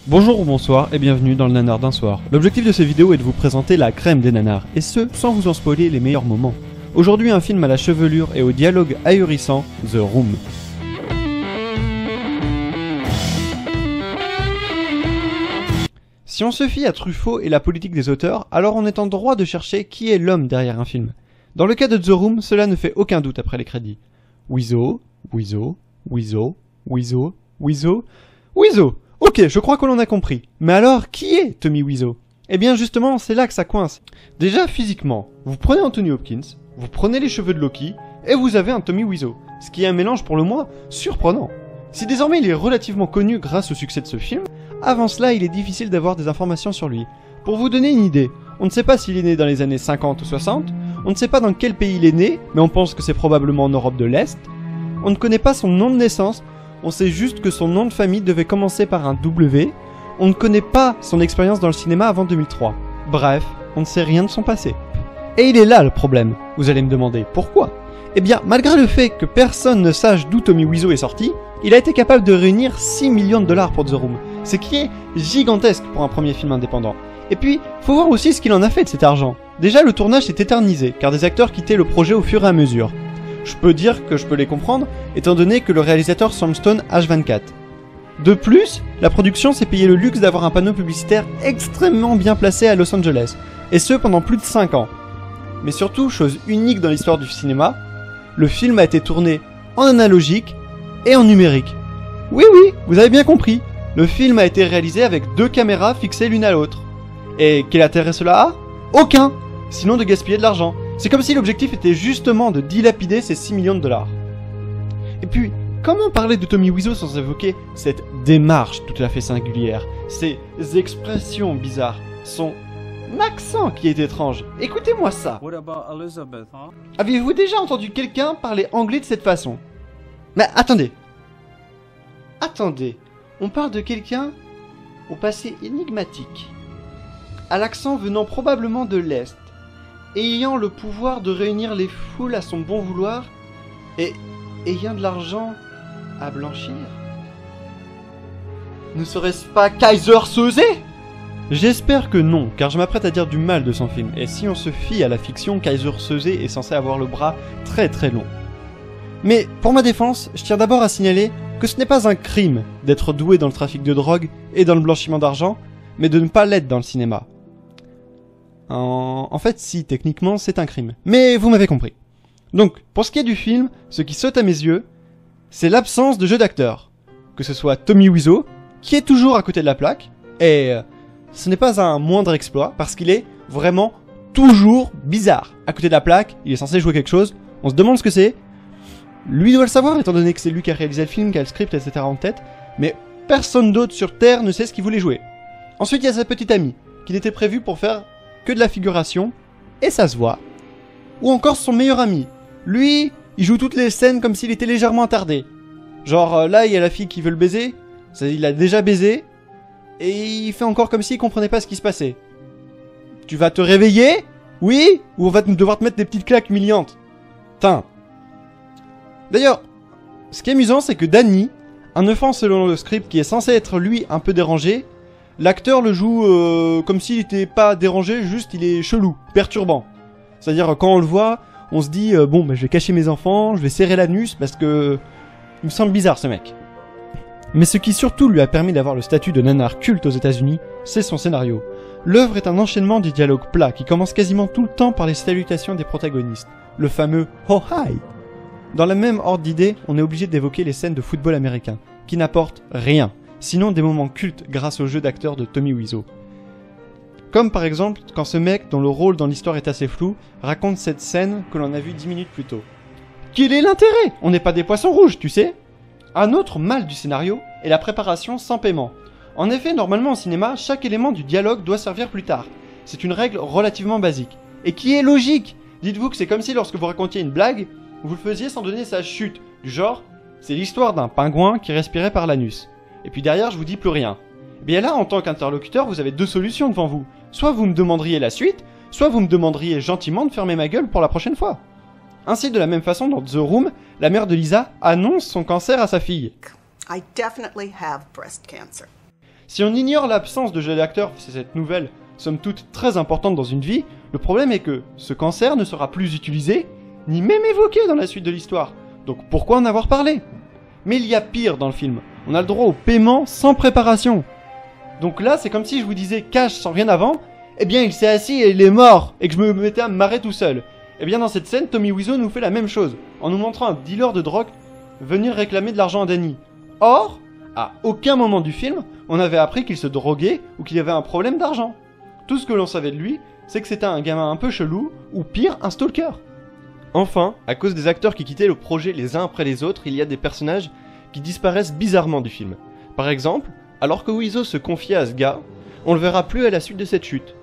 Bonjour ou bonsoir et bienvenue dans le nanar d'un soir. L'objectif de ces vidéos est de vous présenter la crème des nanars, et ce, sans vous en spoiler les meilleurs moments. Aujourd'hui un film à la chevelure et au dialogue ahurissant, The Room. Si on se fie à Truffaut et la politique des auteurs, alors on est en droit de chercher qui est l'homme derrière un film. Dans le cas de The Room, cela ne fait aucun doute après les crédits. Wiseau. Ok, je crois que l'on a compris. Mais alors, qui est Tommy Wiseau? Eh bien justement, c'est là que ça coince. Déjà, physiquement, vous prenez Anthony Hopkins, vous prenez les cheveux de Loki, et vous avez un Tommy Wiseau. Ce qui est un mélange pour le moins surprenant. Si désormais il est relativement connu grâce au succès de ce film, avant cela il est difficile d'avoir des informations sur lui. Pour vous donner une idée, on ne sait pas s'il est né dans les années 50 ou 60, on ne sait pas dans quel pays il est né, mais on pense que c'est probablement en Europe de l'Est. On ne connaît pas son nom de naissance, on sait juste que son nom de famille devait commencer par un W. On ne connaît pas son expérience dans le cinéma avant 2003. Bref, on ne sait rien de son passé. Et il est là le problème. Vous allez me demander pourquoi? Eh bien, malgré le fait que personne ne sache d'où Tommy Wiseau est sorti, il a été capable de réunir 6 millions de dollars pour The Room, ce qui est gigantesque pour un premier film indépendant. Et puis, faut voir aussi ce qu'il en a fait de cet argent. Déjà, le tournage s'est éternisé, car des acteurs quittaient le projet au fur et à mesure. Je peux dire que je peux les comprendre, étant donné que le réalisateur Sam Stone H24. De plus, la production s'est payé le luxe d'avoir un panneau publicitaire extrêmement bien placé à Los Angeles, et ce pendant plus de 5 ans. Mais surtout, chose unique dans l'histoire du cinéma, le film a été tourné en analogique et en numérique. Oui, vous avez bien compris, le film a été réalisé avec 2 caméras fixées l'une à l'autre. Et quel intérêt cela a? Aucun! Sinon de gaspiller de l'argent. C'est comme si l'objectif était justement de dilapider ces 6 millions de dollars. Et puis, comment parler de Tommy Wiseau sans évoquer cette démarche tout à fait singulière, ces expressions bizarres, son accent qui est étrange? Écoutez-moi ça. What about Elizabeth, huh? Avez-vous déjà entendu quelqu'un parler anglais de cette façon? Mais attendez. On parle de quelqu'un au passé énigmatique, à l'accent venant probablement de l'Est, ayant le pouvoir de réunir les foules à son bon vouloir, et ayant de l'argent à blanchir? Ne serait-ce pas Keyser Söze? J'espère que non, car je m'apprête à dire du mal de son film, et si on se fie à la fiction, Keyser Söze est censé avoir le bras très très long. Mais pour ma défense, je tiens d'abord à signaler que ce n'est pas un crime d'être doué dans le trafic de drogue et dans le blanchiment d'argent, mais de ne pas l'être dans le cinéma. En fait, si, techniquement, c'est un crime. Mais vous m'avez compris. Donc, pour ce qui est du film, ce qui saute à mes yeux, c'est l'absence de jeu d'acteur. Que ce soit Tommy Wiseau, qui est toujours à côté de la plaque, et ce n'est pas un moindre exploit, parce qu'il est vraiment toujours bizarre. À côté de la plaque, il est censé jouer quelque chose, on se demande ce que c'est. Lui doit le savoir, étant donné que c'est lui qui a réalisé le film, qui a le script, etc. en tête, mais personne d'autre sur Terre ne sait ce qu'il voulait jouer. Ensuite, il y a sa petite amie, qui n'était prévue pour faire que de la figuration, et ça se voit. Ou encore son meilleur ami. Lui, il joue toutes les scènes comme s'il était légèrement attardé. Genre, là, il y a la fille qui veut le baiser, il a déjà baisé, et il fait encore comme s'il comprenait pas ce qui se passait. Tu vas te réveiller? Oui? Ou on va devoir te mettre des petites claques humiliantes? Tain. D'ailleurs, ce qui est amusant, c'est que Danny, un enfant selon le script qui est censé être lui un peu dérangé, l'acteur le joue comme s'il était pas dérangé, juste il est chelou, perturbant. C'est-à-dire quand on le voit, on se dit bon bah je vais cacher mes enfants, je vais serrer l'anus parce que il me semble bizarre ce mec. Mais ce qui surtout lui a permis d'avoir le statut de nanar culte aux États-Unis, c'est son scénario. L'œuvre est un enchaînement du dialogue plat qui commence quasiment tout le temps par les salutations des protagonistes, le fameux oh hi. Dans la même ordre d'idée, on est obligé d'évoquer les scènes de football américain, qui n'apportent rien, sinon des moments cultes grâce au jeu d'acteur de Tommy Wiseau. Comme par exemple quand ce mec, dont le rôle dans l'histoire est assez flou, raconte cette scène que l'on a vue 10 minutes plus tôt. Quel est l'intérêt? On n'est pas des poissons rouges, tu sais? Un autre mal du scénario est la préparation sans paiement. En effet, normalement au cinéma, chaque élément du dialogue doit servir plus tard. C'est une règle relativement basique. Et qui est logique! Dites-vous que c'est comme si lorsque vous racontiez une blague, vous le faisiez sans donner sa chute. Du genre, c'est l'histoire d'un pingouin qui respirait par l'anus. Et puis derrière, je vous dis plus rien. Et bien là, en tant qu'interlocuteur, vous avez 2 solutions devant vous. Soit vous me demanderiez la suite, soit vous me demanderiez gentiment de fermer ma gueule pour la prochaine fois. Ainsi, de la même façon, dans The Room, la mère de Lisa annonce son cancer à sa fille. I definitely have breast cancer. Si on ignore l'absence de jeu d'acteur, c'est cette nouvelle, somme toute très importante dans une vie, le problème est que ce cancer ne sera plus utilisé, ni même évoqué dans la suite de l'histoire. Donc pourquoi en avoir parlé? Mais il y a pire dans le film, on a le droit au paiement sans préparation. Donc là, c'est comme si je vous disais cash sans rien avant, eh bien il s'est assis et il est mort, et que je me mettais à me marrer tout seul. Eh bien dans cette scène, Tommy Wiseau nous fait la même chose, en nous montrant un dealer de drogue venir réclamer de l'argent à Danny. Or, à aucun moment du film, on avait appris qu'il se droguait ou qu'il y avait un problème d'argent. Tout ce que l'on savait de lui, c'est que c'était un gamin un peu chelou, ou pire, un stalker. Enfin, à cause des acteurs qui quittaient le projet les uns après les autres, il y a des personnages qui disparaissent bizarrement du film. Par exemple, alors que Wiseau se confiait à ce gars, on le verra plus à la suite de cette chute.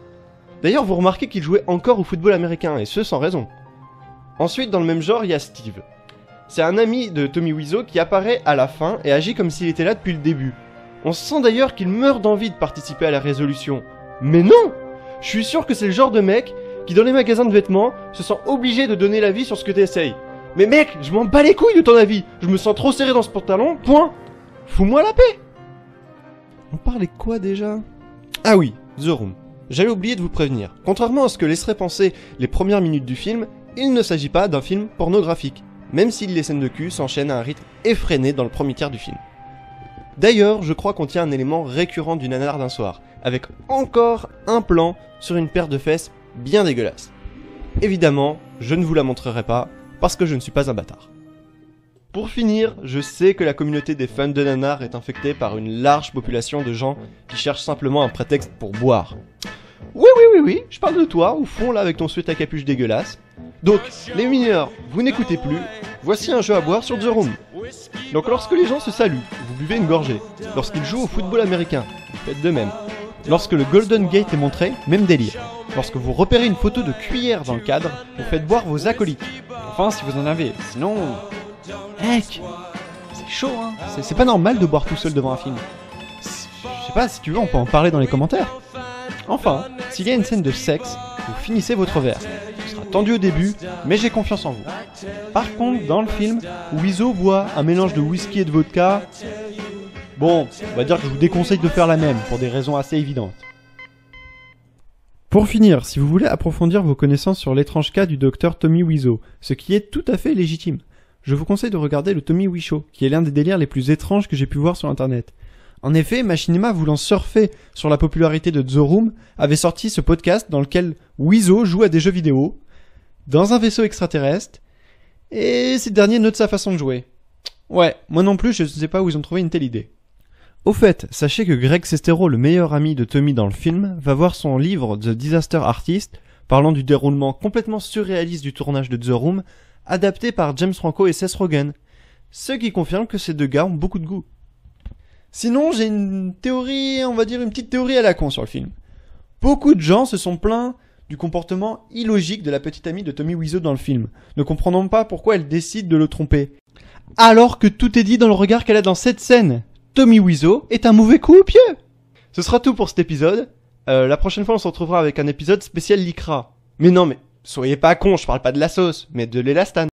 D'ailleurs, vous remarquez qu'il jouait encore au football américain, et ce sans raison. Ensuite, dans le même genre, il y a Steve. C'est un ami de Tommy Wiseau qui apparaît à la fin et agit comme s'il était là depuis le début. On sent d'ailleurs qu'il meurt d'envie de participer à la résolution. Mais non! Je suis sûr que c'est le genre de mec qui, dans les magasins de vêtements, se sent obligé de donner l'avis sur ce que t'essayes. Mais mec, je m'en bats les couilles de ton avis. Je me sens trop serré dans ce pantalon, point. Fous-moi la paix. On parlait quoi déjà? Ah oui, The Room. J'avais oublié de vous prévenir. Contrairement à ce que laisseraient penser les premières minutes du film, il ne s'agit pas d'un film pornographique, même si les scènes de cul s'enchaînent à un rythme effréné dans le premier tiers du film. D'ailleurs, je crois qu'on tient un élément récurrent du nanar d'un soir, avec encore un plan sur une paire de fesses bien dégueulasse. Évidemment, je ne vous la montrerai pas, parce que je ne suis pas un bâtard. Pour finir, je sais que la communauté des fans de nanar est infectée par une large population de gens qui cherchent simplement un prétexte pour boire. Oui, je parle de toi, au fond là avec ton sweat à capuche dégueulasse. Donc, les mineurs, vous n'écoutez plus, voici un jeu à boire sur The Room. Donc lorsque les gens se saluent, vous buvez une gorgée. Lorsqu'ils jouent au football américain, vous faites de même. Lorsque le Golden Gate est montré, même délire. Lorsque vous repérez une photo de cuillère dans le cadre, vous faites boire vos acolytes. Enfin, si vous en avez, sinon... Mec, c'est chaud hein. C'est pas normal de boire tout seul devant un film. Je sais pas, si tu veux, on peut en parler dans les commentaires. Enfin, s'il y a une scène de sexe, vous finissez votre verre. Ce sera tendu au début, mais j'ai confiance en vous. Par contre, dans le film, Wiseau boit un mélange de whisky et de vodka. Bon, on va dire que je vous déconseille de faire la même, pour des raisons assez évidentes. Pour finir, si vous voulez approfondir vos connaissances sur l'étrange cas du docteur Tommy Wiseau, ce qui est tout à fait légitime, je vous conseille de regarder le Tommy Wee Show, qui est l'un des délires les plus étranges que j'ai pu voir sur internet. En effet, Machinima, voulant surfer sur la popularité de The Room, avait sorti ce podcast dans lequel Wiseau joue à des jeux vidéo, dans un vaisseau extraterrestre, et ces derniers notent sa façon de jouer. Ouais, moi non plus, je ne sais pas où ils ont trouvé une telle idée. Au fait, sachez que Greg Sestero, le meilleur ami de Tommy dans le film, va voir son livre The Disaster Artist, parlant du déroulement complètement surréaliste du tournage de The Room, adapté par James Franco et Seth Rogen, ce qui confirme que ces deux gars ont beaucoup de goût. Sinon, j'ai une théorie, on va dire une petite théorie à la con sur le film. Beaucoup de gens se sont plaints du comportement illogique de la petite amie de Tommy Wiseau dans le film, ne comprenant pas pourquoi elle décide de le tromper. Alors que tout est dit dans le regard qu'elle a dans cette scène. Tommy Wiseau est un mauvais coup au pied. Ce sera tout pour cet épisode. La prochaine fois, on se retrouvera avec un épisode spécial Lycra. Mais non, mais soyez pas cons, je parle pas de la sauce, mais de l'élastane.